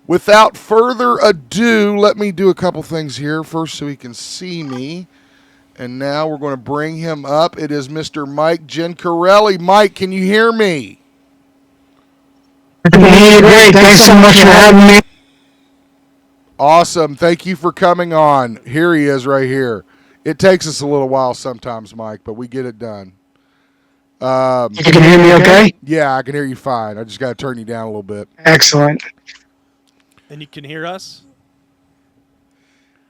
Without further ado, let me do a couple things here first so he can see me. And now we're going to bring him up. It is Mr. Mike Gencarelli. Mike, can you hear me? Hey, great. Thanks so much for having me. Awesome. Thank you for coming on. Here he is right here. It takes us a little while sometimes, Mike, but we get it done. You can hear me okay? Yeah, I can hear you fine. I just got to turn you down a little bit. Excellent. And you can hear us?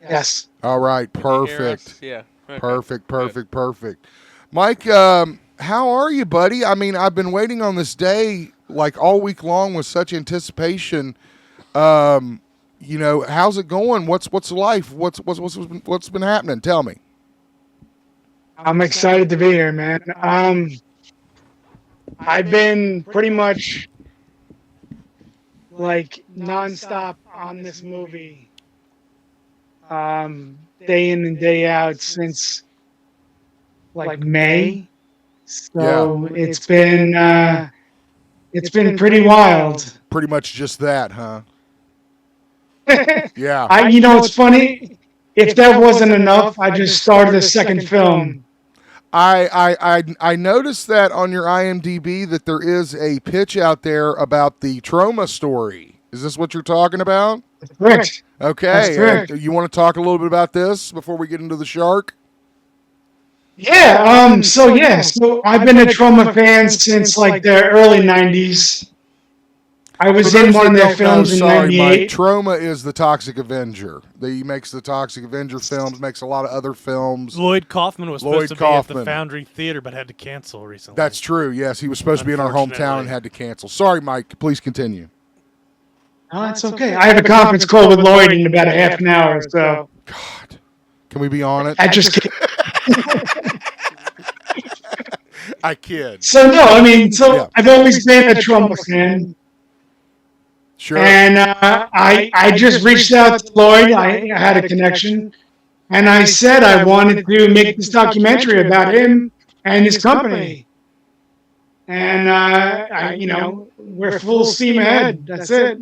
Yes. All right. Can you hear us? Perfect. Yeah. Okay. Perfect, Good. perfect, perfect. Mike, how are you, buddy? I mean, I've been waiting on this day like all week long with such anticipation. How's it going? What's life? What's been happening? Tell me. I'm excited to be here, man. I've been pretty much like nonstop on this movie, day in and day out since like May. So it's been pretty wild. Pretty much just that, huh? Yeah. It's funny. If that wasn't enough, I just started a second film. I noticed that on your IMDb that there is a pitch out there about the trauma story. Is this what you're talking about? Correct. Okay. That's correct. You want to talk a little bit about this before we get into the shark? Yeah. So I've been a Trauma fan since like the early '90s. I was in one of their films in sorry, Mike. '98. Trauma is the Toxic Avenger. He makes the Toxic Avenger films, makes a lot of other films. Lloyd Kaufman was Lloyd supposed to be at Kaufman. the Foundry Theater, but had to cancel recently. That's true. Yes, he was supposed to be in our hometown and had to cancel. Sorry, Mike. Please continue. Oh, that's okay. I have a conference call with Lloyd in about a half an hour, so God, can we be on it? I just I kid. so no. I mean, Yeah. I've always been a Trauma fan, Sure. and I just reached out to Lloyd. I had a connection, and I said I wanted to make this documentary about him and his company. And we're full steam ahead. That's it.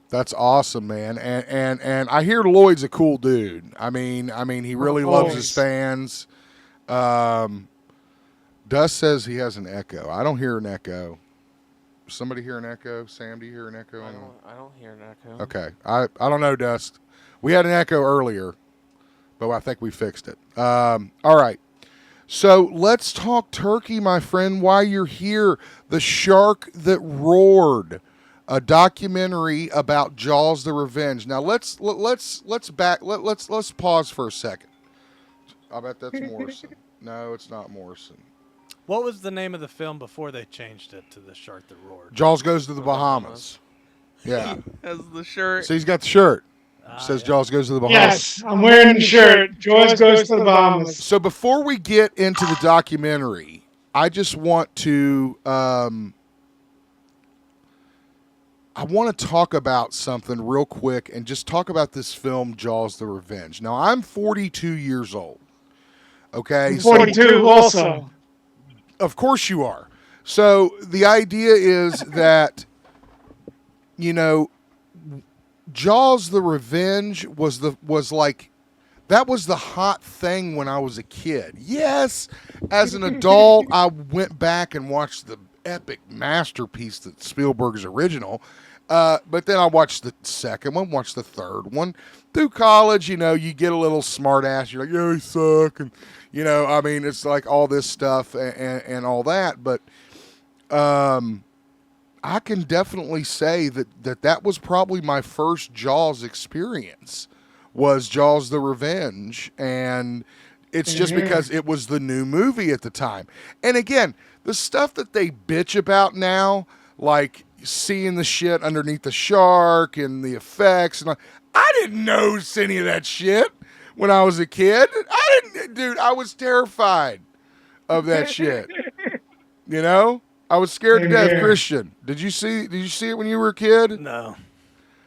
That's awesome, man. And I hear Lloyd's a cool dude. I mean, he really loves his fans. Dust says he has an echo. I don't hear an echo. Somebody hear an echo? Sam, do you hear an echo? I don't hear an echo. Okay. I don't know, Dust. We had an echo earlier, but I think we fixed it. All right. So let's talk turkey, my friend. While you're here, The Shark That Roared, a documentary about Jaws: The Revenge. Now let's pause for a second. I bet that's Morrison. No, it's not Morrison. What was the name of the film before they changed it to The Shark That Roared? Jaws Goes to the Bahamas. Yeah. Has the shirt. So he's got the shirt. Says yeah. Jaws Goes to the Bahamas. Yes, I'm wearing the shirt. Jaws goes to the Bahamas. So before we get into the documentary, I just want to I want to talk about something real quick and just talk about this film Jaws: The Revenge. Now I'm 42 years old. Okay, I'm 42 also. Of course you are. So the idea is that Jaws: The Revenge was the hot thing when I was a kid. Yes, as an adult, I went back and watched the epic masterpiece that Spielberg's original. But then I watched the second one, watched the third one. Through college, you get a little smart ass. You're like, yeah, they suck. And, it's like all this stuff and all that. But I can definitely say that was probably my first Jaws experience, was Jaws: The Revenge. And it's just because it was the new movie at the time. And again, the stuff that they bitch about now, like seeing the shit underneath the shark and the effects, and I didn't notice any of that shit when I was a kid. I was terrified of that shit. I was scared to death. Christian, did you see it when you were a kid? No.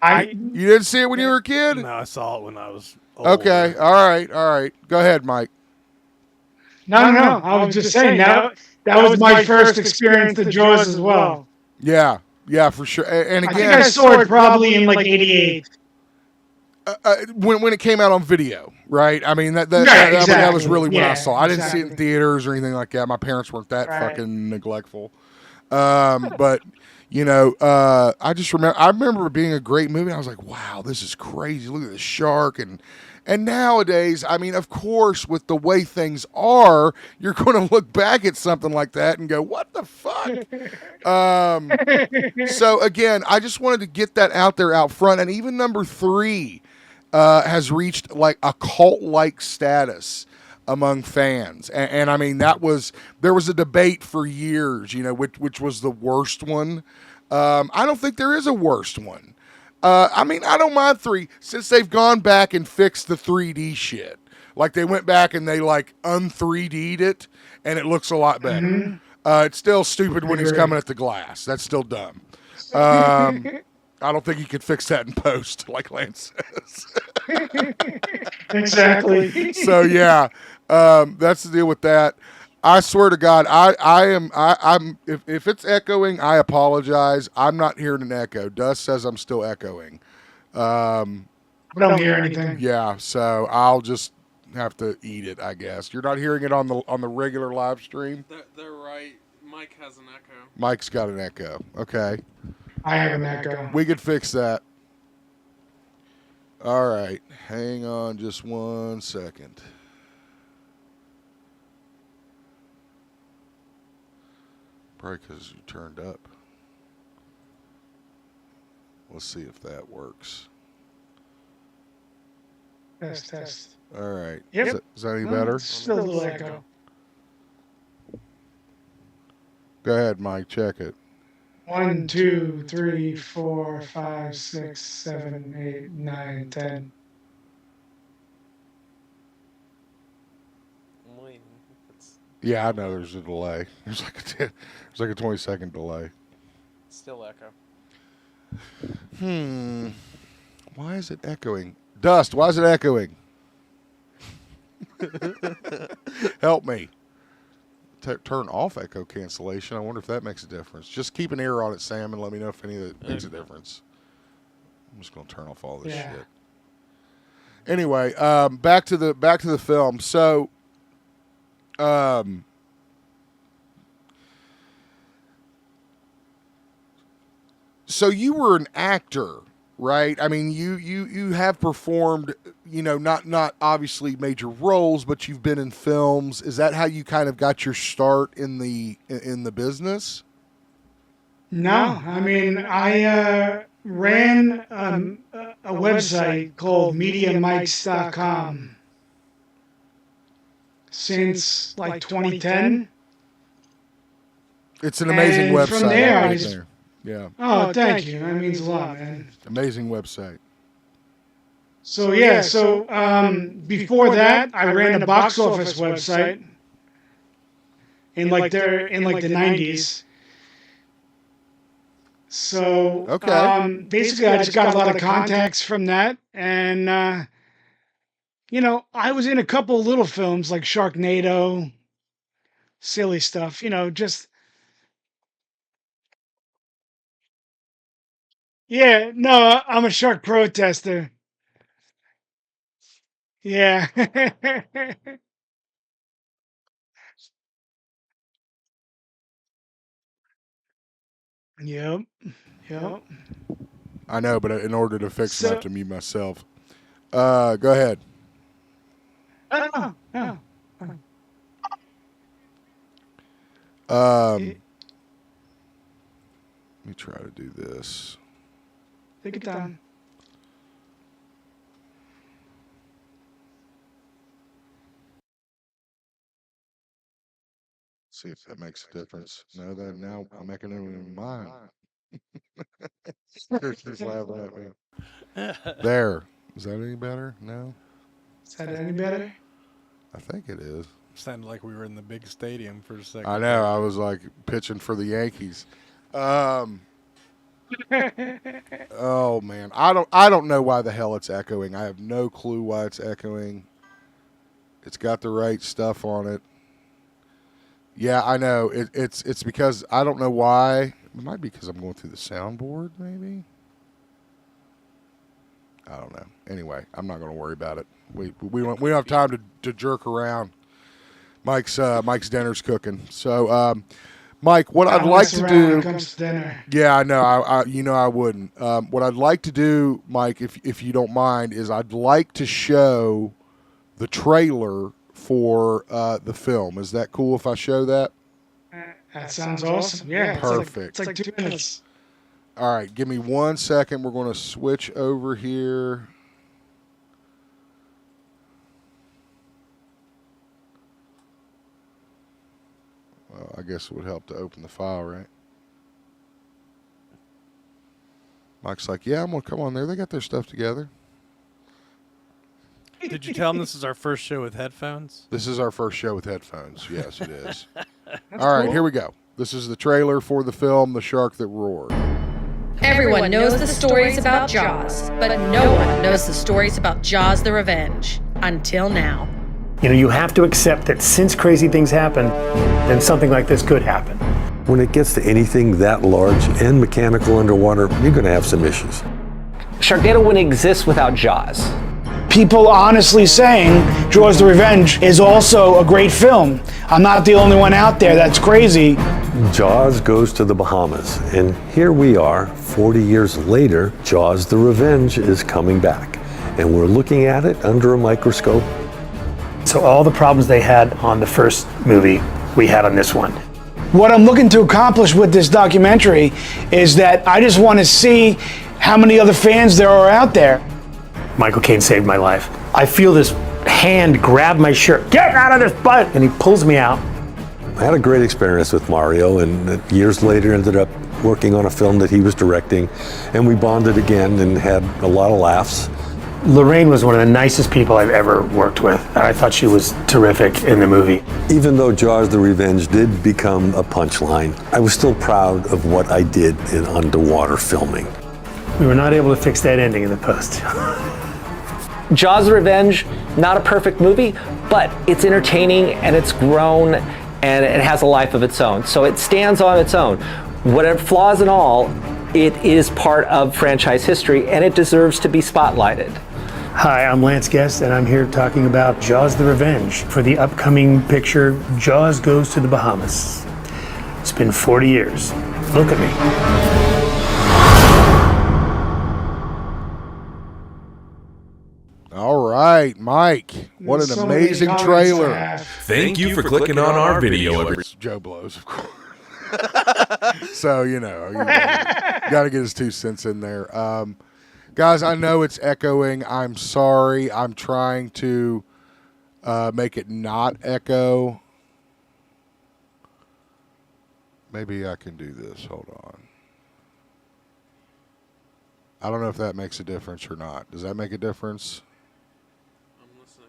You didn't see it when you were a kid? No, I saw it when I was older. Okay, all right. Go ahead, Mike. No. I was just saying that was my first experience with Jaws as well. Yeah. Yeah, for sure. And I again, think I saw it probably in like '88. when it came out on video, right? I mean that Right, that was exactly. really when I Yeah, saw. I didn't see it in exactly. theaters or anything like that. My parents weren't that Right. fucking neglectful. But I just remember it being a great movie. I was like, wow, this is crazy. Look at the shark and nowadays, I mean, of course, with the way things are, you're going to look back at something like that and go, what the fuck? So again, I just wanted to get that out there out front. And even number 3 has reached like a cult-like status among fans, and I mean there was a debate for years, which was the worst one. I don't think there is a worst one. I mean, I don't mind 3 since they've gone back and fixed the 3D shit. Like they went back and they like un-3D'd it, and it looks a lot better. It's still stupid when he's coming at the glass. That's still dumb. I don't think he could fix that in post, like Lance says. Exactly. So yeah, that's the deal with that. I swear to God, I'm if it's echoing, I apologize. I'm not hearing an echo. Dust says I'm still echoing. I don't hear anything. Yeah, so I'll just have to eat it, I guess. You're not hearing it on the regular live stream. They're right. Mike has an echo. Mike's got an echo. Okay, I have an echo. we could fix that. All right, hang on just 1 second. Probably because you turned up. Let's see if that works. Test. All right. Yep. Is that any better? Still a little echo. Go ahead, Mike. Check it. 1, 2, 3, 4, 5, 6, 7, 8, 9, 10. I'm waiting. It's Yeah, I know there's a delay. There's like a 20-second delay. still echo. Why is it echoing? Dust, why is it echoing? Help me. Turn off echo cancellation. I wonder if that makes a difference. Just keep an ear on it, Sam, and let me know if any of it makes a difference. I'm just going to turn off all this shit. Anyway, back to the film. So, so you were an actor, right? I mean, you have performed, not obviously major roles, but you've been in films. Is that how you kind of got your start in the business? No, I mean, I ran a website called MediaMikes.com since like 2010. It's an amazing And website. from there, I right just- there. Yeah, Oh, thank you. That means a lot, man. amazing website. So before that, I ran a box office website in like the 90s. So Okay. basically, I just got a lot of contacts from that, and I was in a couple little films like Sharknado, silly stuff. Just yeah. No, I'm a shark protester. Yeah. Yep. Yep. I know, but in order to fix it, I So- have to mute myself. Go ahead. Oh, oh. Let me try to do this. Take it down. See if that makes a difference. No, that now I'm making it in mine. She's laughing at me. There. Is that any better? No, Is that any better? I think it is. Sounded like we were in the big stadium for a second. I know. I was like pitching for the Yankees. Oh man, I don't know why the hell it's echoing. I have no clue why it's echoing. It's got the right stuff on it. Yeah, I know. It's because I don't know why It might be because I'm going through the soundboard, maybe. I don't know. Anyway, I'm not going to worry about it. We don't have time to jerk around. Mike's dinner's cooking. So, Mike, what I'd like to do. When it comes to dinner. Yeah, I know. I wouldn't. What I'd like to do, Mike, if you don't mind, is I'd like to show the trailer for the film. Is that cool if I show that? That sounds awesome. Yeah. Perfect. It's like 2 minutes. All right, give me 1 second. We're going to switch over here. Well, I guess it would help to open the file, right? Mike's like, yeah, I'm going to come on there. They got their stuff together. Did you tell them this is our first show with headphones? This is our first show with headphones. Yes, it is. All right, here we go. This is the trailer for the film The Shark That Roared. Everyone knows the stories about Jaws, but no one knows the stories about Jaws the Revenge. Until now. You know, you have to accept that since crazy things happen, then something like this could happen. When it gets to anything that large and mechanical underwater, you're going to have some issues. Sharknado wouldn't exist without Jaws. People honestly saying Jaws the Revenge is also a great film. I'm not the only one out there that's crazy. Jaws goes to the Bahamas, and here we are, 40 years later, Jaws the Revenge is coming back. And we're looking at it under a microscope. So all the problems they had on the first movie, we had on this one. What I'm looking to accomplish with this documentary is that I just want to see how many other fans there are out there. Michael Caine saved my life. I feel this hand grab my shirt. Get out of this butt! And he pulls me out. I had a great experience with Mario, and years later ended up working on a film that he was directing, and we bonded again and had a lot of laughs. Lorraine was one of the nicest people I've ever worked with. I thought she was terrific in the movie. Even though Jaws the Revenge did become a punchline, I was still proud of what I did in underwater filming. We were not able to fix that ending in the post. Jaws the Revenge, not a perfect movie, but it's entertaining and it's grown and it has a life of its own. So it stands on its own. Whatever flaws and all, it is part of franchise history and it deserves to be spotlighted. Hi, I'm Lance Guest, and I'm here talking about Jaws the Revenge for the upcoming picture, Jaws Goes to the Bahamas. It's been 40 years. Look at me. All right, Mike. What an So many amazing comments to trailer. have. Thank you for clicking on our video. It's Joe Blows, of course. So, you got to get his 2 cents in there. Guys, I know it's echoing. I'm sorry. I'm trying to make it not echo. Maybe I can do this. Hold on. I don't know if that makes a difference or not. Does that make a difference? I'm listening.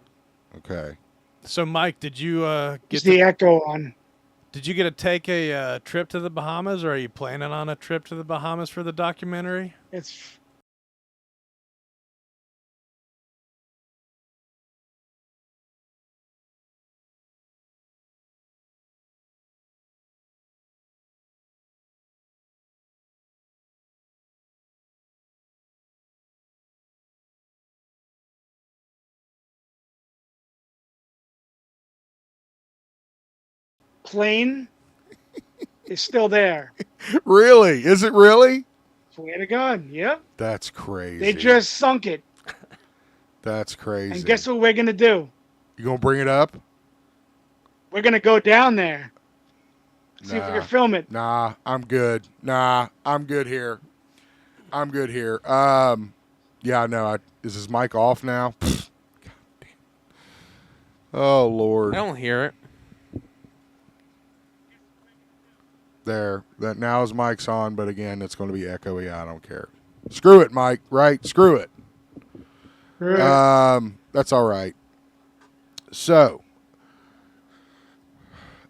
Okay. So, Mike, did you Is the echo on? did you get to take a trip to the Bahamas, or are you planning on a trip to the Bahamas for the documentary? It's plane is still there. Really? Is it really? Swear to God, yep. That's crazy. They just sunk it. That's crazy. And guess what we're gonna do? You gonna bring it up? We're gonna go down there. See if we Nah. can film it. Nah, I'm good. Nah, I'm good here. I'm good here. Yeah, no. Is his mic off now? God damn. Oh Lord. I don't hear it. There. That now his mic's on, but again, it's going to be echoey. I don't care. Screw it, Mike. Right? Screw it. That's all right. So,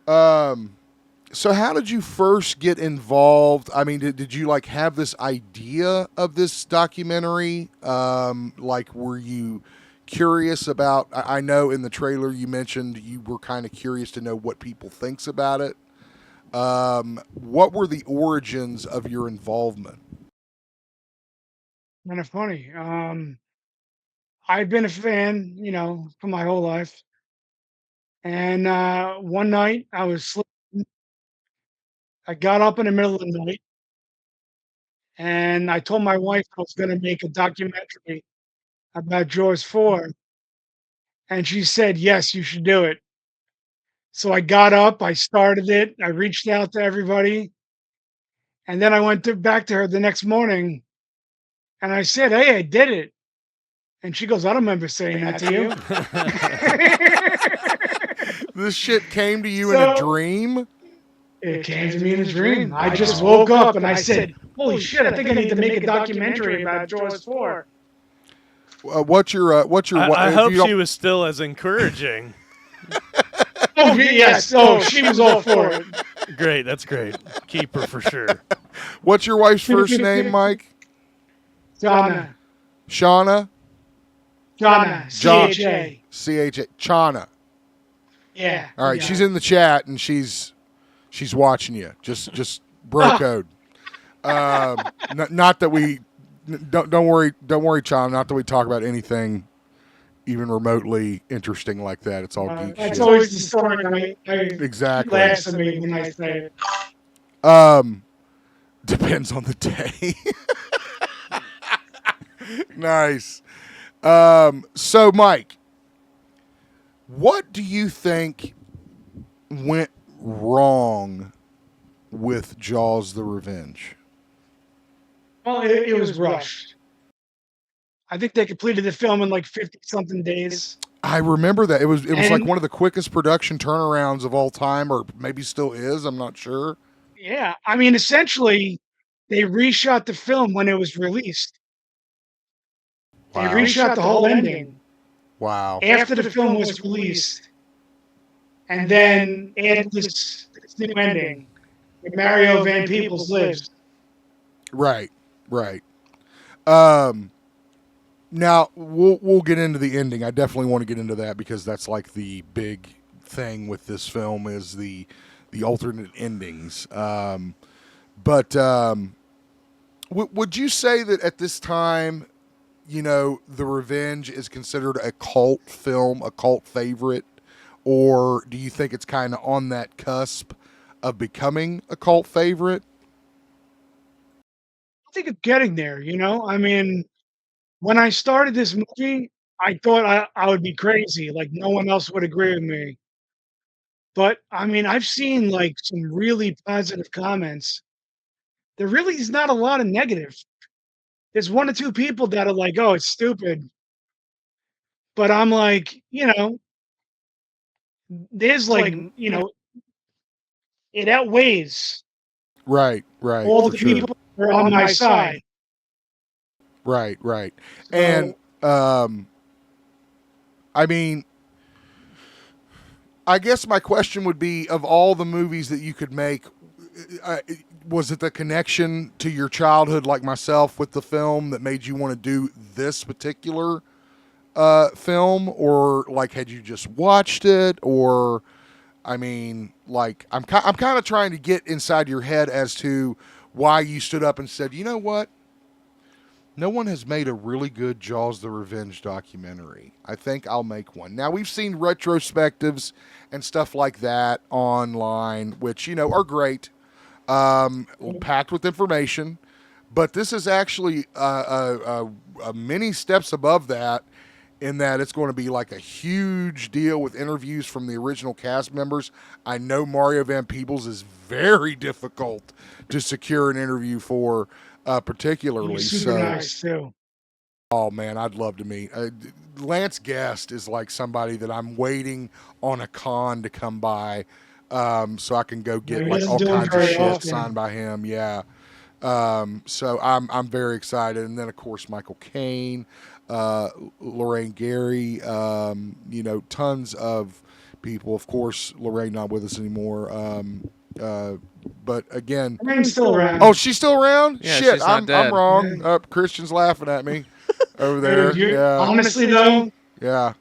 so how did you first get involved? I mean, did you like have this idea of this documentary? Like, were you curious about? I know in the trailer you mentioned you were kind of curious to know what people thinks about it. What were the origins of your involvement? Kind of funny. I've been a fan, for my whole life. And one night I was sleeping. I got up in the middle of the night and I told my wife I was going to make a documentary about Jaws 4. And she said, yes, you should do it. So I got up, I started it, I reached out to everybody. And then I went back to her the next morning and I said, hey, I did it. And she goes, I don't remember saying that to you. This shit came to you in a dream? It came to me in a dream. I just woke up and I said, holy shit, I think I need to make a documentary about Jaws 4. What's your I if hope you don't- she was still as encouraging. Oh, yes. Oh, she was all for it. Great, that's great. Keep her for sure. What's your wife's first name, Mike? Donna. Shauna? Donna. C-H-A. C-H-A. Chana. Yeah. All right, yeah. she's in the chat and she's watching you. Just bro code. Not that we don't worry, Chana. Not that we talk about anything even remotely interesting like that. It's all geek That's shit. always the story. Exactly. Laughs at me when I say it. Depends on the day. Nice. So, Mike, what do you think went wrong with Jaws: The Revenge? Well, it was rushed. I think they completed the film in like 50-something days. I remember that it was like And- one of the quickest production turnarounds of all time, or maybe still is. I'm not sure. Yeah. I mean, essentially, they reshot the film when it was released. They Wow. reshot the whole ending Wow. after the film was released, and then added this new ending where Mario Van Peebles lives. Right. Now we'll get into the ending. I definitely want to get into that because that's like the big thing with this film is the alternate endings. But would you say that at this time, The Revenge is considered a cult film, a cult favorite, or do you think it's kind of on that cusp of becoming a cult favorite? I think it's getting there, I mean, when I started this movie, I thought I would be crazy. Like, no one else would agree with me. But, I mean, I've seen, like, some really positive comments. There really is not a lot of negative. There's 1 or 2 people that are like, "Oh, it's stupid." But I'm like, there's, like, it outweighs Right. all for the sure. people that are on my side. Right. So And I mean, I guess my question would be: of all the movies that you could make, was it the connection to your childhood, like myself, with the film that made you want to do this particular film, or like had you just watched it, or I mean, like I'm kind of trying to get inside your head as to why you stood up and said, you know what? No one has made a really good Jaws: The Revenge documentary. I think I'll make one. Now, we've seen retrospectives and stuff like that online, which, are great, packed with information. But this is actually a many steps above that in that it's going to be like a huge deal with interviews from the original cast members. I know Mario Van Peebles is very difficult to secure an interview for, particularly. he's super nice too. Oh man, I'd love to meet. Lance Guest is like somebody that I'm waiting on a con to come by, so I can go get he like doesn't all do it kinds of very shit often. signed by him. Yeah. So I'm very excited, and then of course Michael Caine, Lorraine Gary, tons of people. Of course, Lorraine not with us anymore. But again, Lorraine's still around. oh, she's still around. Yeah, Shit, she's not I'm dead. wrong. Christian's laughing at me over there. Dude, Yeah, honestly though, yeah.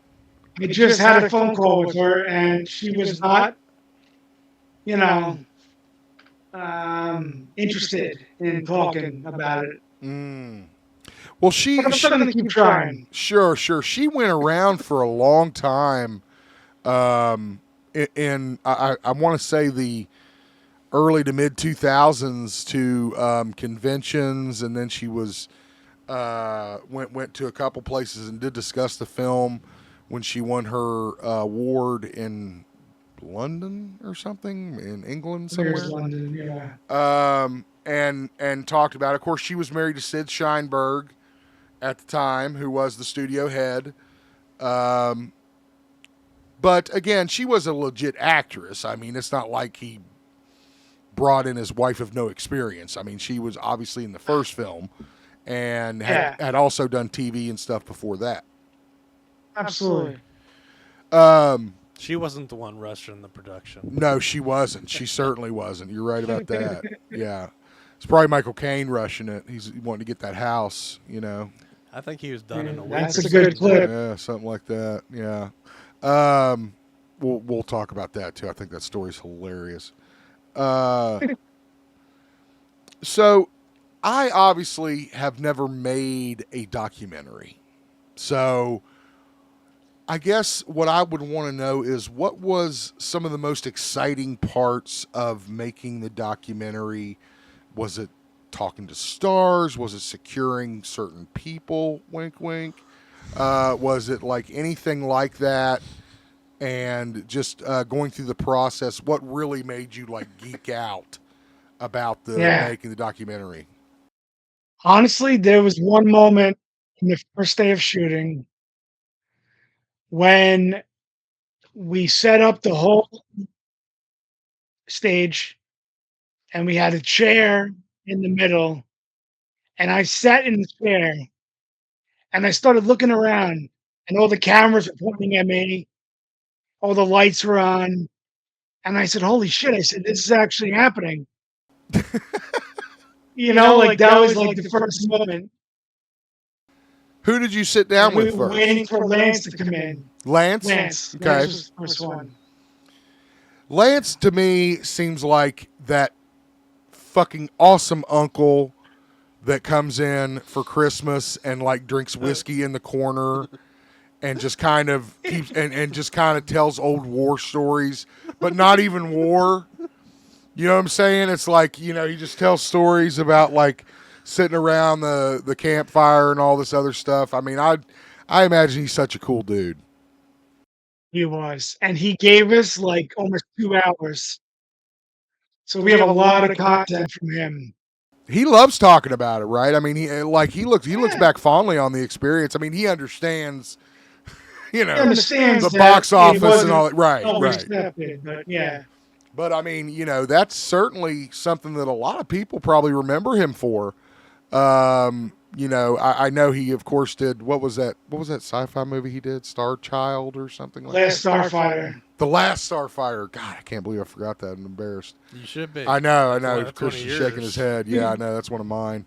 I just had a phone call with her, and she was not, interested in talking about it. Well, But I'm still going to keep trying. Sure. She went around for a long time. I want to say the early to mid 2000s to conventions, and then she was went to a couple places and did discuss the film when she won her award in London or something, in England somewhere. Where's London? Yeah. And talked about it. Of course, she was married to Sid Sheinberg at the time, who was the studio head. But again, she was a legit actress. I mean, it's not like he brought in his wife of no experience. I mean, she was obviously in the first film and had also done TV and stuff before that. Absolutely. She wasn't the one rushing the production. No, she wasn't. She certainly wasn't. You're right about that. Yeah. It's probably Michael Caine rushing it. He's wanting to get that house, you know. I think he was done in a week. That's a good clip. Yeah, something like that. Yeah. We'll talk about that too. I think that story's hilarious. So I obviously have never made a documentary. So I guess what I would want to know is, what was some of the most exciting parts of making the documentary? Was it talking to stars? Was it securing certain people? Wink, wink. Was it like anything like that? And just going through the process, what really made you like geek out about the making the documentary? Honestly, there was one moment in the first day of shooting when we set up the whole stage and we had a chair in the middle, and I sat in the chair and I started looking around, and all the cameras were pointing at me, all the lights were on, and I said, holy shit, I said, this is actually happening. You know, like that was like the first moment. Who did you sit down We with were first? waiting for Lance to come in. Lance? Lance. Okay. Lance was the first one. Lance to me seems like that fucking awesome uncle that comes in for Christmas and like drinks whiskey in the corner and just kind of keeps and just kind of tells old war stories, but not even war. You know what I'm saying? It's like, you know, he just tells stories about like sitting around the campfire and all this other stuff. I mean, I imagine he's such a cool dude. He was. And he gave us like almost 2 hours. So we have a lot of content from him. He loves talking about it, right? I mean, he looks back fondly on the experience. I mean, he understands, you know, the box office and all that. Right. Accepted, but yeah. But I mean, you know, that's certainly something that a lot of people probably remember him for. You know, I know he of course did, what was that sci-fi movie he did? Star Child or something like Last that? Starfighter. The Last Starfighter. God, I can't believe I forgot that. I'm embarrassed. You should be. I know. That's Chris is one of shaking yours. his head. Yeah, I know. That's one of mine.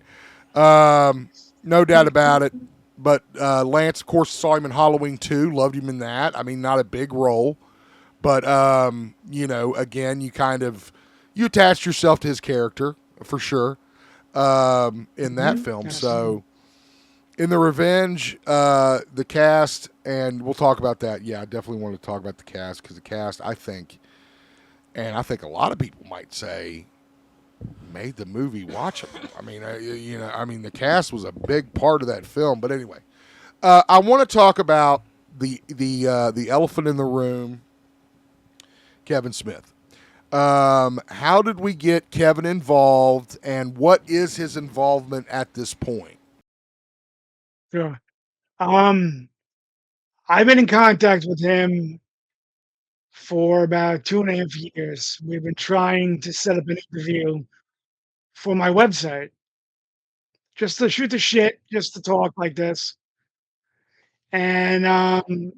No doubt about it. But Lance, of course, saw him in Halloween 2. Loved him in that. I mean, not a big role. But, you know, again, you attached yourself to his character, for sure, in that film. Absolutely. So, in The Revenge, the cast, and we'll talk about that. Yeah, I definitely want to talk about the cast, because the cast, I think a lot of people might say, made the movie watchable. I mean, the cast was a big part of that film. But anyway, I want to talk about the elephant in the room, Kevin Smith. How did we get Kevin involved, and what is his involvement at this point? Sure. I've been in contact with him for about 2.5 years. We've been trying to set up an interview for my website, just to shoot the shit, just to talk like this. And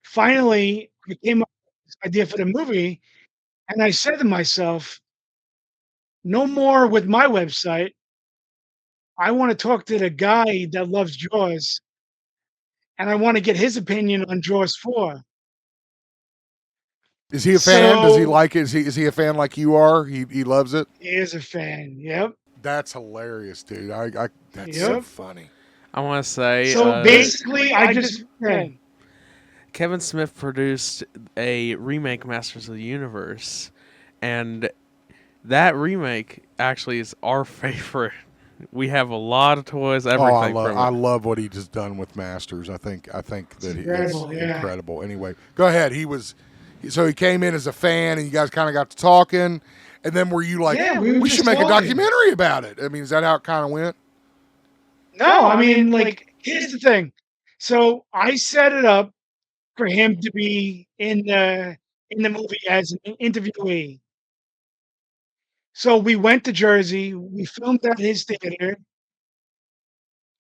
finally, we came up with this idea for the movie, and I said to myself, no more with my website. I want to talk to the guy that loves Jaws, and I want to get his opinion on Jaws 4. Is he a fan? Does he So- like it? Is he a fan like you are? He loves it. He is a fan. Yep. That's hilarious, dude. That's so Yep. funny. I want to say. So basically, I just Kevin Smith produced a remake Masters of the Universe, and that remake actually is our favorite. We have a lot of toys, everything. I love what he just done with Masters. I think that it's incredible, yeah. incredible. Anyway, go ahead. So he came in as a fan, and you guys kind of got to talking, and then were you like, Yeah, we were should just make a talking. documentary about it? I mean, is that how it kind of went? No, I mean, like, here's the thing. So I set it up for him to be in the movie as an interviewee. So we went to Jersey. We filmed at his theater,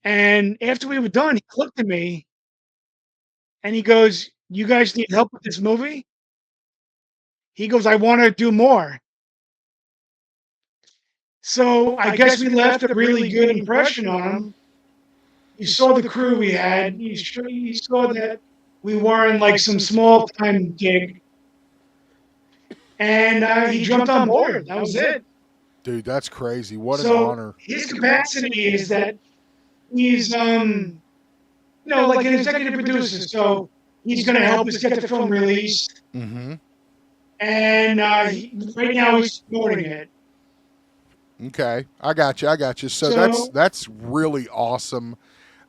and after we were done, he looked at me, and he goes, "You guys need help with this movie?" He goes, "I want to do more." So I guess we left a really good impression on him. You saw the crew we had. You saw that we weren't like some small time gig. And he jumped on board. That was it. Dude, that's crazy. What an So honor. his capacity is that he's, like an executive producer. So he's going to help us get the film released. Mm-hmm. And right now he's supporting it. Okay, I got you. So that's really awesome.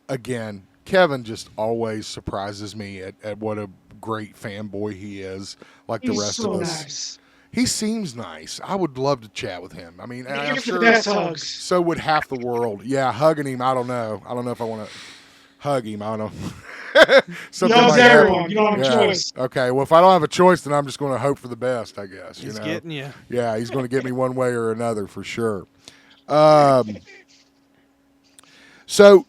Again, Kevin just always surprises me at what a great fanboy he is. Like the He's rest so of us. nice. He seems nice. I would love to chat with him. I mean, He I'm gives the sure best hugs. so would half the world. Yeah, hugging him. I don't know if I want to hug him. I don't know. Something He loves like that. everyone. You don't have a choice. Okay. Well, if I don't have a choice, then I'm just going to hope for the best. I guess. He's getting you. Yeah, he's going to get me one way or another for sure. So,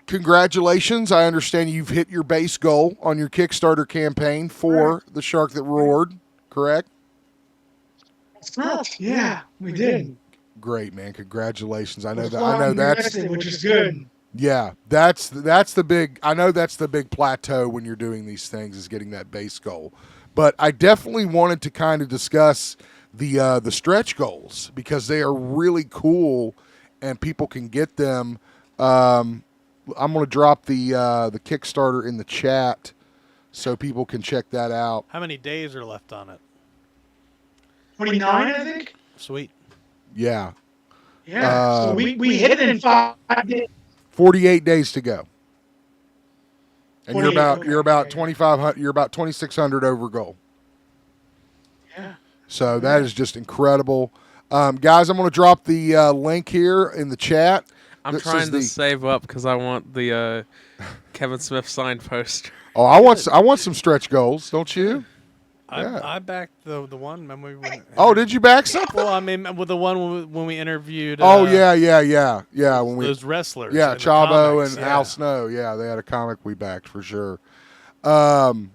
congratulations. I understand you've hit your base goal on your Kickstarter campaign for The Shark That Roared, correct? Yeah, we did. Great, man. Congratulations. I know that's which is good. Yeah, that's the big. I know that's the big plateau when you're doing these things is getting that base goal. But I definitely wanted to kind of discuss the stretch goals because they are really cool and people can get them. I'm going to drop the Kickstarter in the chat so people can check that out. How many days are left on it? 29, I think. Sweet. Yeah. Yeah. So we hit it in 5 days. 48 days to go. And 48, you're about okay. 2,500. You're about 2,600 over goal. Yeah. So that is just incredible, guys. I'm going to drop the link here in the chat. I'm trying to save up because I want the Kevin Smith signed poster. Oh, I want some stretch goals, don't you? Yeah. I backed the one. Remember Oh, did you back something? Well, I mean, with the one when we interviewed. Yeah. When those wrestlers. Yeah, in the Chavo comics, and Al Snow. Yeah, they had a comic we backed for sure. Again,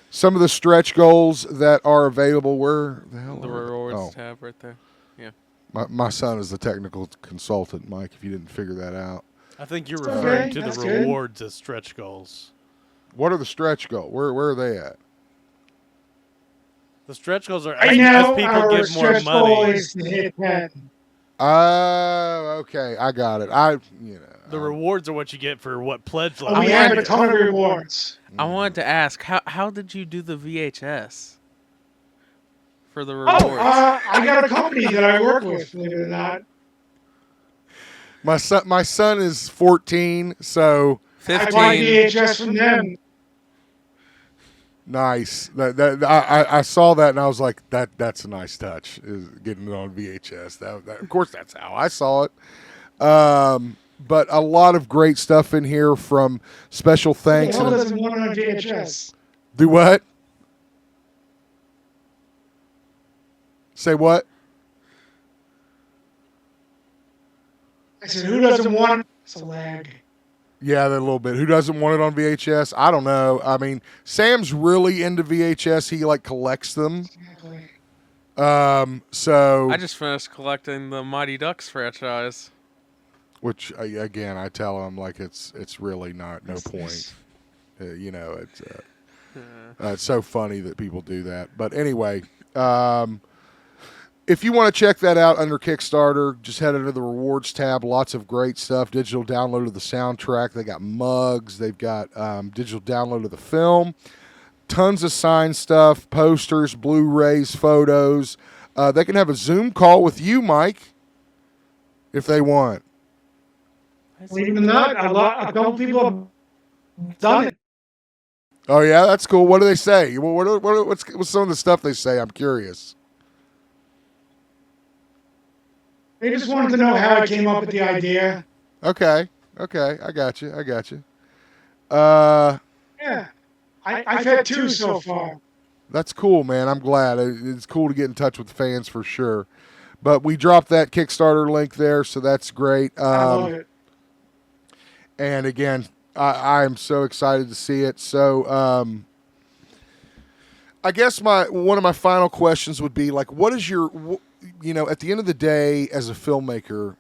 some of the stretch goals that are available. Where the hell? The are they? rewards tab right there. Yeah. My son is the technical consultant, Mike. If you didn't figure that out. I think you're Okay, referring to that's the good. rewards as stretch goals. What are the stretch goals? Where are they at? The stretch goals are Right now, as people our give more stretch goal money. is to hit 10. Okay, I got it. The rewards are what you get for what pledge Oh, level. we have a ton of rewards. I wanted to ask, how did you do the VHS for the rewards? I got a company that I work with, believe it or not. My son is 14, so I bought 15. VHS from them. nice. I saw that and I was like, that's a nice touch. Is getting it on VHS. Of course, that's how I saw it. But a lot of great stuff in here from special thanks. Who And, doesn't want it on VHS? do what? Say what? I said, who doesn't want it? It's a lag. Yeah, that a little bit. Who doesn't want it on VHS? I don't know. I mean, Sam's really into VHS. He like collects them. Exactly. So I just finished collecting the Mighty Ducks franchise. which again I tell him like it's really no point. It's It's so funny that people do that. But anyway, if you want to check that out under Kickstarter, just head into the rewards tab. Lots of great stuff. Digital download of the soundtrack. They got mugs. They've got digital download of the film. Tons of signed stuff, posters, Blu-rays, photos. They can have a Zoom call with you, Mike, if they want. Even that, a couple people have done it. Oh, yeah? That's cool. What do they say? What's some of the stuff they say? I'm curious. They just wanted to know how I came up with the idea. Okay. I got you. Yeah. I've had 2 so far. That's cool, man. I'm glad. It's cool to get in touch with fans for sure. But we dropped that Kickstarter link there, so that's great. I love it. And again, I am so excited to see it. So I guess one of my final questions would be, like, what is your, at the end of the day, as a filmmaker,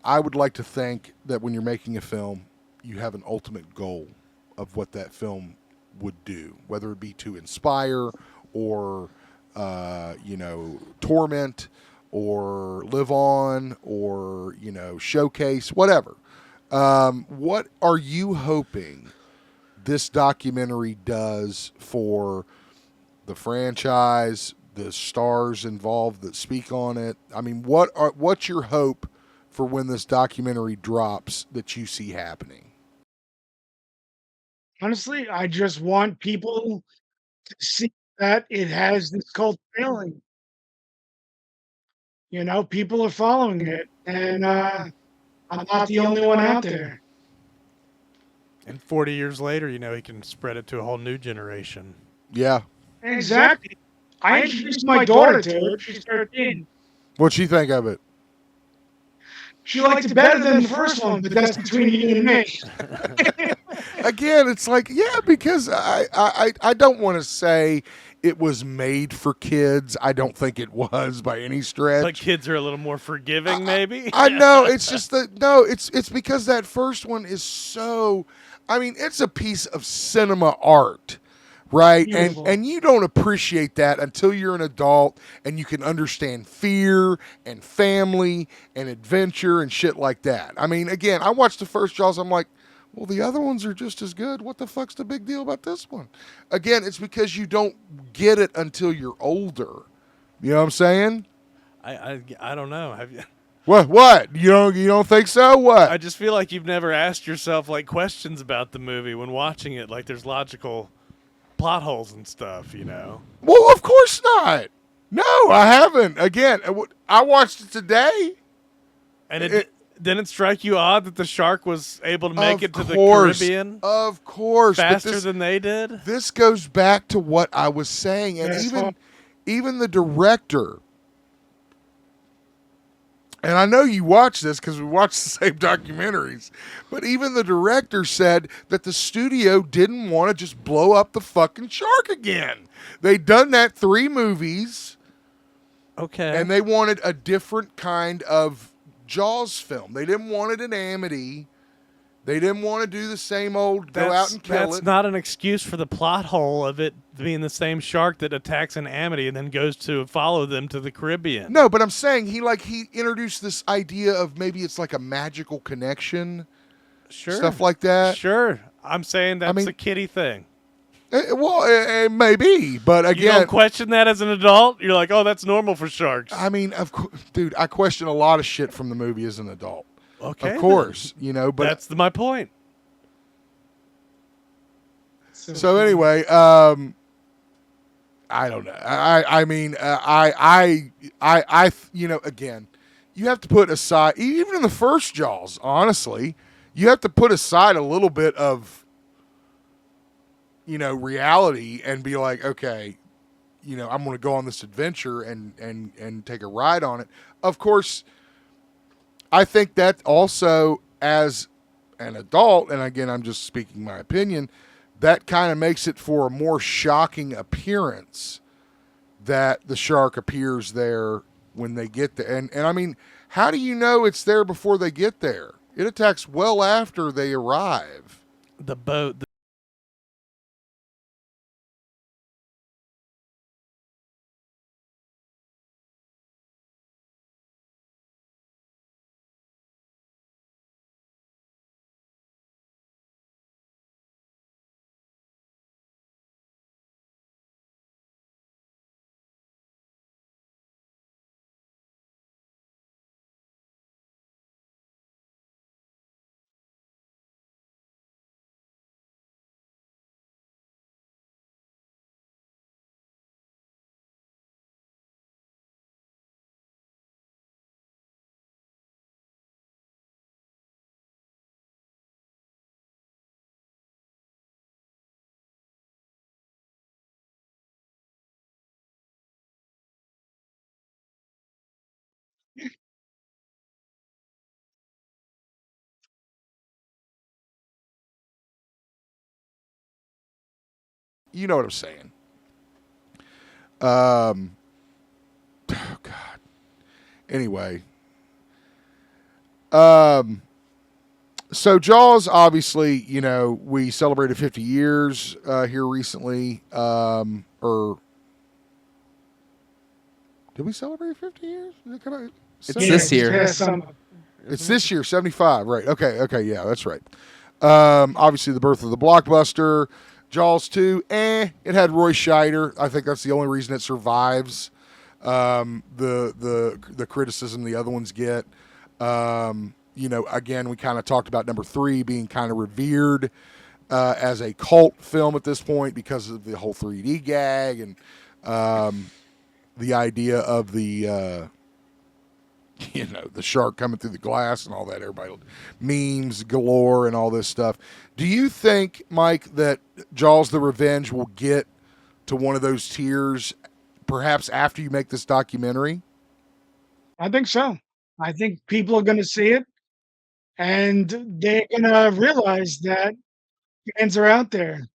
I would like to think that when you're making a film, you have an ultimate goal of what that film would do, whether it be to inspire or, torment or live on or, showcase, whatever. What are you hoping this documentary does for the franchise, the stars involved that speak on it? I mean, what's your hope for when this documentary drops that you see happening? Honestly, I just want people to see that it has this cult feeling. People are following it, and I'm not the only one out there. And 40 years later, he can spread it to a whole new generation. Yeah. Exactly. I introduced my daughter to it. She's 13. What'd she think of it? She liked it better than the first one, but that's between you and me. Again, it's like, yeah, because I don't want to say it was made for kids. I don't think it was by any stretch. But kids are a little more forgiving, maybe. I know. It's just that it's because that first one is so. I mean, it's a piece of cinema art, right? Beautiful. And you don't appreciate that until you're an adult and you can understand fear and family and adventure and shit like that. I mean, again, I watched the first Jaws. I'm like, well, the other ones are just as good. What the fuck's the big deal about this one? Again, it's because you don't get it until you're older. You know what I'm saying? I don't know. Have you? What? You don't think so? What? I just feel like you've never asked yourself like questions about the movie when watching it. Like there's logical plot holes and stuff, Well, of course not. No, I haven't. Again, I watched it today. And didn't it strike you odd that the shark was able to make it to the course, Caribbean? Of course. Faster than they did? This goes back to what I was saying. And even the director, and I know you watch this because we watch the same documentaries, but even the director said that the studio didn't want to just blow up the fucking shark again. They'd done that 3 movies. Okay. And they wanted a different kind of Jaws film. They didn't want it in Amity. They didn't want to do the same old go out and kill it. That's not an excuse for the plot hole of it being the same shark that attacks an Amity and then goes to follow them to the Caribbean. No, but I'm saying he introduced this idea of maybe it's like a magical connection. Sure. Stuff like that. Sure. I'm saying that's a kiddie thing. It may be, but again, you don't question that as an adult. You're like, oh, that's normal for sharks. I mean, dude, I question a lot of shit from the movie as an adult. Okay, of course, but that's my point. So anyway, I don't know. I mean, again, you have to put aside, even in the first Jaws, honestly, you have to put aside a little bit of, reality and be like, okay, I'm going to go on this adventure and take a ride on it. Of course, I think that also as an adult, and again, I'm just speaking my opinion, that kind of makes it for a more shocking appearance that the shark appears there when they get there. And I mean, how do you know it's there before they get there? It attacks well after they arrive. The boat, you know what I'm saying. Oh God. Anyway. So Jaws, obviously, you know, we celebrated 50 years here recently. Or did we celebrate 50 years? Did it come out? It's Yeah, this year. It's this year, 75, right? Okay, yeah, that's right. Obviously, the birth of the blockbuster. Jaws 2, it had Roy Scheider. I think that's the only reason it survives the criticism the other ones get. You know, again, we kind of talked about number 3 being kind of revered as a cult film at this point because of the whole 3D gag and the idea of the you know, the shark coming through the glass and all that. Everybody memes galore and all this stuff. Do you think, Mike, that Jaws the Revenge will get to one of those tiers perhaps after you make this documentary? I think so. I think people are going to see it and they're going to realize that fans are out there.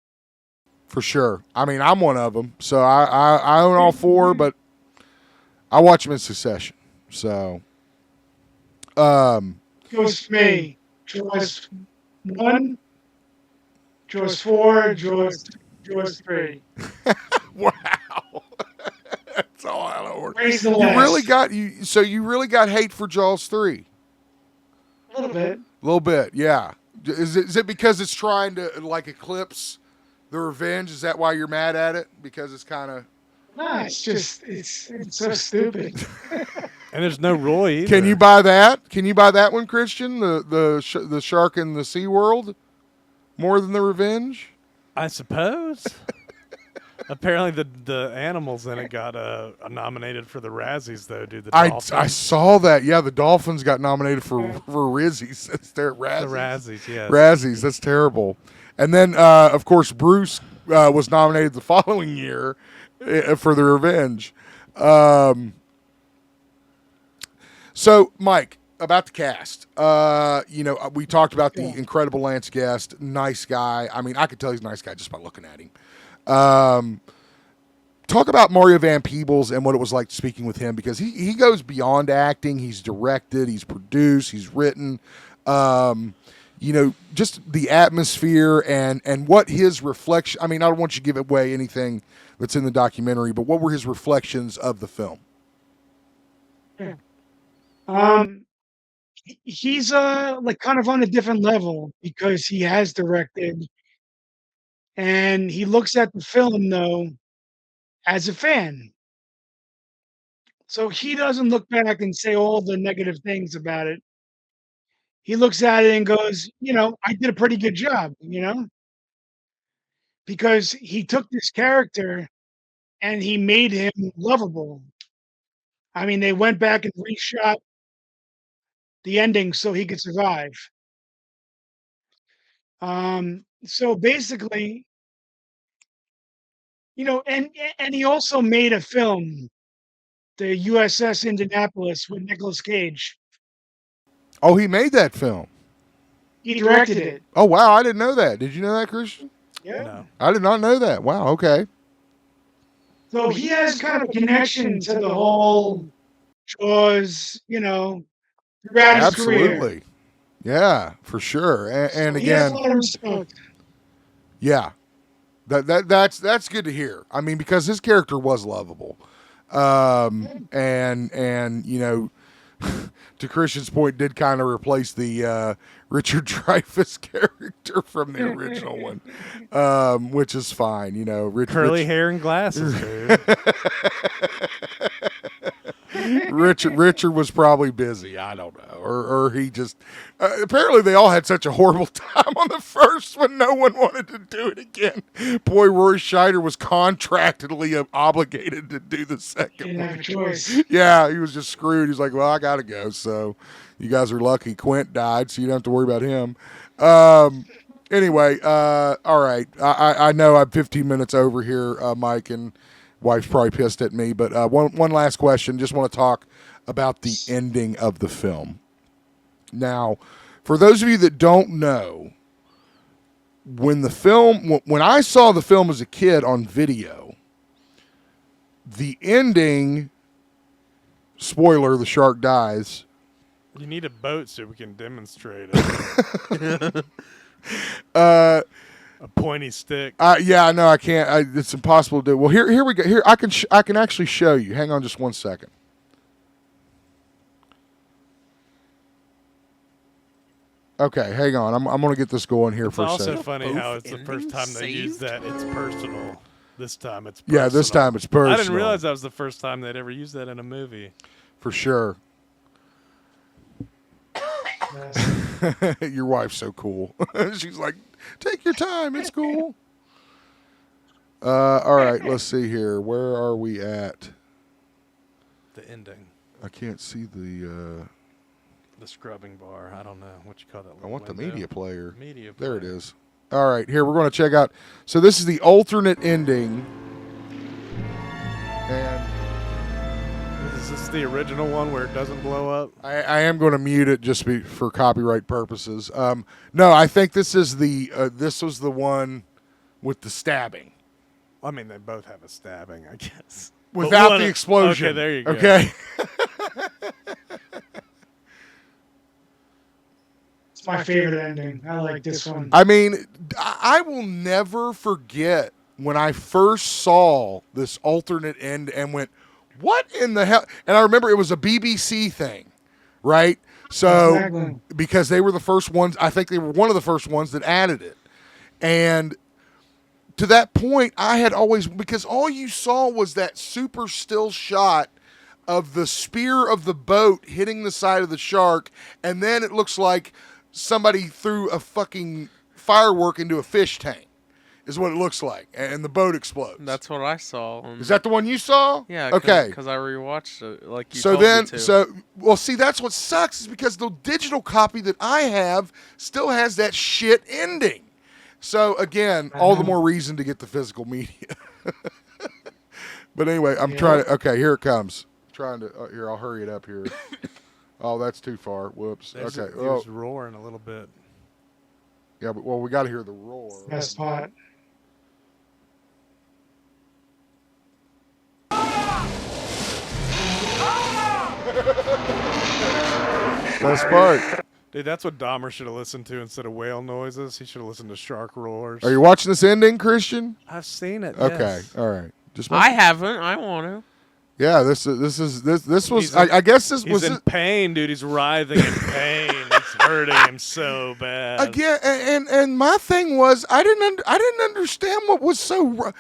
For sure. I mean, I'm one of them. So I own all 4, but I watch them in succession. So Goes for me. Jaws 1, Jaws 4, Jaws 3. wow. That's all out of order. Praise the You Lord. really got you really got hate for Jaws 3. A little bit. A little bit, yeah. Is it because it's trying to like eclipse the Revenge? Is that why you're mad at it? Because it's kind of No, it's just it's so stupid. And there's no Roy either. Can you buy that? Can you buy that one, Christian? The shark in the Sea World more than the Revenge? I suppose. Apparently, the animals in it got nominated for the Razzies, though, dude. The I dolphins. saw that. Yeah, the Dolphins got nominated for Rizzies. They're Razzies. The Razzies, yes. Razzies. That's terrible. And then, of course, Bruce was nominated the following year for the Revenge. So, Mike, about the cast. You know, we talked about the incredible Lance Guest. Nice guy. I mean, I could tell he's a nice guy just by looking at him. Talk about Mario Van Peebles and what it was like speaking with him, because he goes beyond acting. He's directed, he's produced, he's written. You know, just the atmosphere and what his reflection. I mean, I don't want you to give away anything that's in the documentary, but what were his reflections of the film? He's like kind of on a different level because he has directed and he looks at the film though as a fan. So he doesn't look back and say all the negative things about it. He looks at it and goes, you know, I did a pretty good job, you know? Because he took this character and he made him lovable. I mean, they went back and reshot the ending so he could survive. So basically, you know, and he also made a film, the USS Indianapolis with Nicolas Cage. Oh, he made that film. He directed it. Oh, wow. I didn't know that. Did you know that, Christian? Yeah. No. I did not know that. Wow. Okay. So he has kind of a connection to the whole Jaws, you know, throughout his career. Absolutely. Yeah, for sure. And He has again, a lot of respect. yeah, that's good to hear. I mean, because his character was lovable, and you know, to Christian's point, did kind of replace the Richard Dreyfuss character from the original one, which is fine. You know, Curly hair and glasses, dude. Richard was probably busy. I don't know, or he just apparently they all had such a horrible time on the first one. No one wanted to do it again. Boy, Roy Scheider was contractually obligated to do the second Didn't one. have a choice. Yeah, he was just screwed. He's like, well, I gotta go. So you guys are lucky Quint died, so you don't have to worry about him. Anyway, all right. I know I'm 15 minutes over here, Mike, and wife's probably pissed at me, but one last question. Just want to talk about the ending of the film. Now, for those of you that don't know, when I saw the film as a kid on video, the ending, spoiler, the shark dies. You need a boat so we can demonstrate it. A pointy stick. Yeah, no, I can't. It's impossible to do. Well, here we go. Here, I can actually show you. Hang on just one second. Okay, hang on. I'm going to get this going here for a second. It's also funny how it's the first time they use that. It's personal. This time it's personal. Yeah, this time it's personal. I didn't realize that was the first time they'd ever used that in a movie. For sure. Your wife's so cool. She's like, take your time. It's cool. All right, let's see here. Where are we at? The ending. I can't see the scrubbing bar. I don't know what you call that. I want the media player. Media player. There it is. All right, here we're going to check out. So this is the alternate ending. And is this the original one where it doesn't blow up? I am going to mute it just for copyright purposes. No, I think this is this was the one with the stabbing. I mean, they both have a stabbing, I guess. Without the explosion. Okay, there you go. Okay. It's my favorite ending. I like this one. I mean, I will never forget when I first saw this alternate end and went, what in the hell? And I remember it was a BBC thing, right? So, Exactly. because they were the first ones, I think they were one of the first ones that added it. And to that point, I had always, because all you saw was that super still shot of the spear of the boat hitting the side of the shark, and then it looks like somebody threw a fucking firework into a fish tank, is what it looks like, and the boat explodes. That's what I saw. Is that the one you saw? Yeah. Okay. Because I rewatched it, like you So told then, me to. well, see, that's what sucks is because the digital copy that I have still has that shit ending. So again, all the more reason to get the physical media. But anyway, I'm trying to. Okay, here it comes. Trying to. Here, I'll hurry it up here. Oh, that's too far. Whoops. There's Okay. He was roaring a little bit. Yeah, but we got to hear the roar. Best part. Best part. Dude, that's what Dahmer should have listened to instead of whale noises. He should have listened to shark roars. Are you watching this ending, Christian? I've seen it. Okay. Yes. All right. Just I haven't. I want to. Yeah. This was. He's I guess this He's was in pain, dude. He's writhing in pain. It's hurting him so bad. again. And my thing was I didn't understand what was so.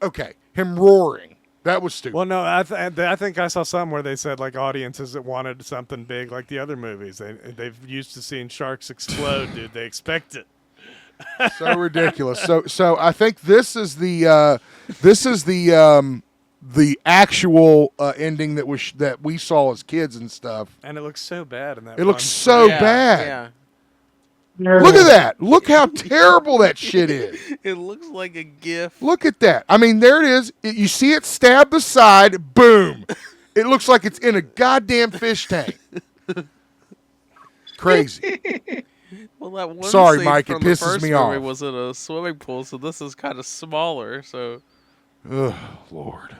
Okay, him roaring. That was stupid. Well, no, I think I saw something where they said like audiences that wanted something big like the other movies. They've used to seeing sharks explode, dude. They expect it. So ridiculous. So I think this is the actual ending that we saw as kids and stuff. And it looks so bad in that. It looks one. so bad. Yeah. Look at that. Look how terrible that shit is. It looks like a GIF. Look at that. I mean, there it is. You see it stab the side. Boom. It looks like it's in a goddamn fish tank. Crazy. Well, that one Sorry, scene Mike, it from the pisses first me movie off. was in a swimming pool, so this is kind of smaller. So Oh, Lord.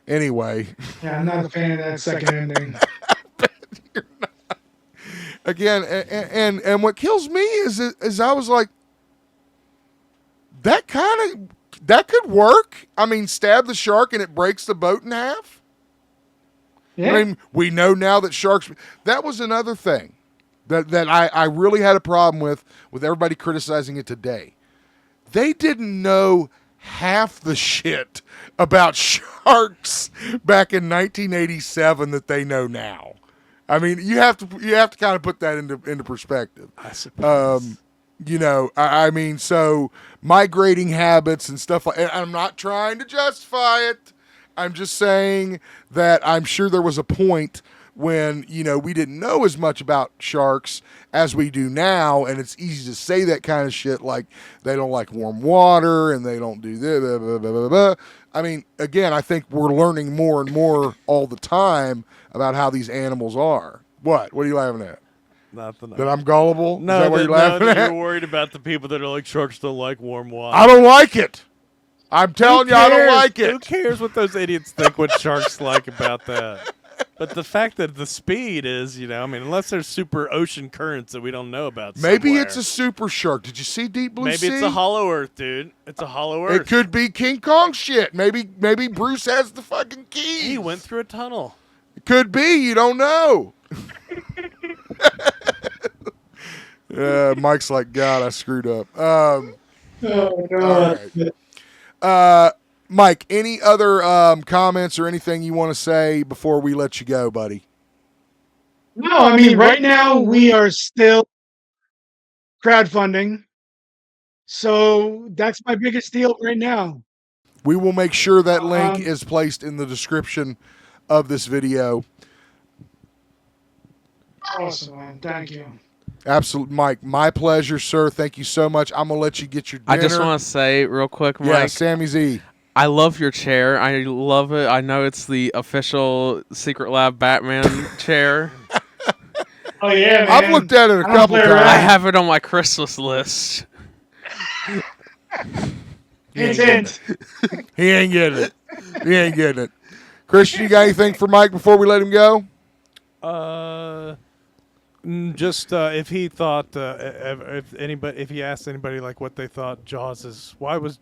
Anyway. Yeah, I'm not a fan of that second ending. Again, and what kills me is I was like, that could work. I mean, stab the shark and it breaks the boat in half. Yeah. I mean, we know now that sharks. That was another thing that I really had a problem with everybody criticizing it today. They didn't know half the shit about sharks back in 1987 that they know now. I mean, you have to kind of put that into perspective. I suppose. I mean, so migrating habits and stuff like. And I'm not trying to justify it. I'm just saying that I'm sure there was a point when we didn't know as much about sharks as we do now, and it's easy to say that kind of shit like they don't like warm water and they don't do this. Blah, blah, blah, blah, blah. I mean, again, I think we're learning more and more all the time about how these animals are. What are you laughing at? Nothing. That I'm gullible? No, Is that what you're laughing that at? you're worried about the people that are like sharks don't like warm water. I don't like it. I'm telling you, I don't like it. Who cares what those idiots think what sharks like about that? But the fact that the speed is, unless there's super ocean currents that we don't know about. Maybe somewhere. it's a super shark. Did you see Deep Blue Maybe Sea? it's a hollow Earth, dude. It's a hollow Earth. It could be King Kong shit. Maybe Bruce has the fucking keys. He went through a tunnel. It could be. You don't know. Mike's like, God, I screwed up. Oh, no. All right. Mike, any other comments or anything you want to say before we let you go, buddy? No, I mean, right now we are still crowdfunding. So that's my biggest deal right now. We will make sure that link is placed in the description of this video. Awesome, man. Thank you. Absolutely, Mike. My pleasure, sir. Thank you so much. I'm going to let you get your dinner. I just want to say real quick, Mike. Yeah, Sammy Z. I love your chair. I love it. I know it's the official Secret Lab Batman chair. Oh, yeah, man. I've looked at it a couple times. I have it on my Christmas list. Hint, hint. He ain't getting it. He ain't getting it. Christian, you got anything for Mike before we let him go? Just if he thought, if he asked anybody like what they thought Jaws is, why was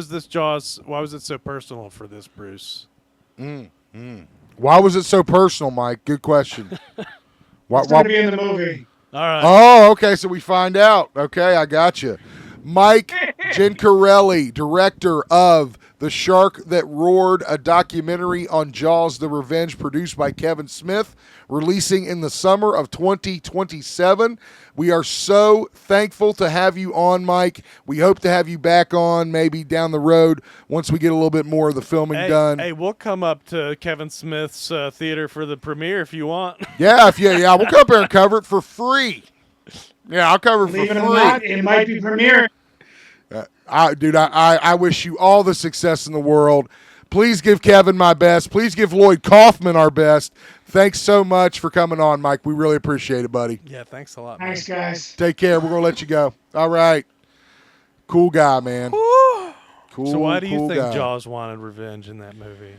this Jaws? Why was it so personal for this Bruce? Why was it so personal, Mike? Good question. It's going to be in the movie. All right. Oh, okay. So we find out. Okay, I got you. Mike Gencarelli, director of The Shark That Roared, a documentary on Jaws the Revenge produced by Kevin Smith, releasing in the summer of 2027. We are so thankful to have you on, Mike. We hope to have you back on maybe down the road once we get a little bit more of the filming done. Hey, we'll come up to Kevin Smith's theater for the premiere if you want. Yeah, we'll come up there and cover it for free. Yeah, I'll cover it for Believe it free. or not, it might be premiere. I wish you all the success in the world. Please give Kevin my best. Please give Lloyd Kaufman our best. Thanks so much for coming on, Mike. We really appreciate it, buddy. Yeah, thanks a lot. Thanks, guys. Take care. We're going to let you go. All right. Cool guy, man. Cool. So why do you think guy. Jaws wanted revenge in that movie?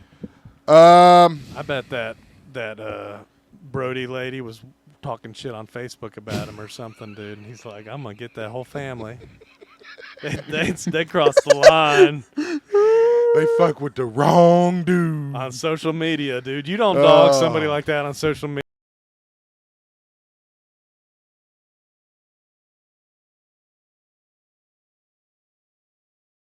I bet that Brody lady was talking shit on Facebook about him or something, dude. And he's like, I'm gonna get that whole family. They crossed the line. They fuck with the wrong dude On social media, dude. You don't dog somebody like that on social media.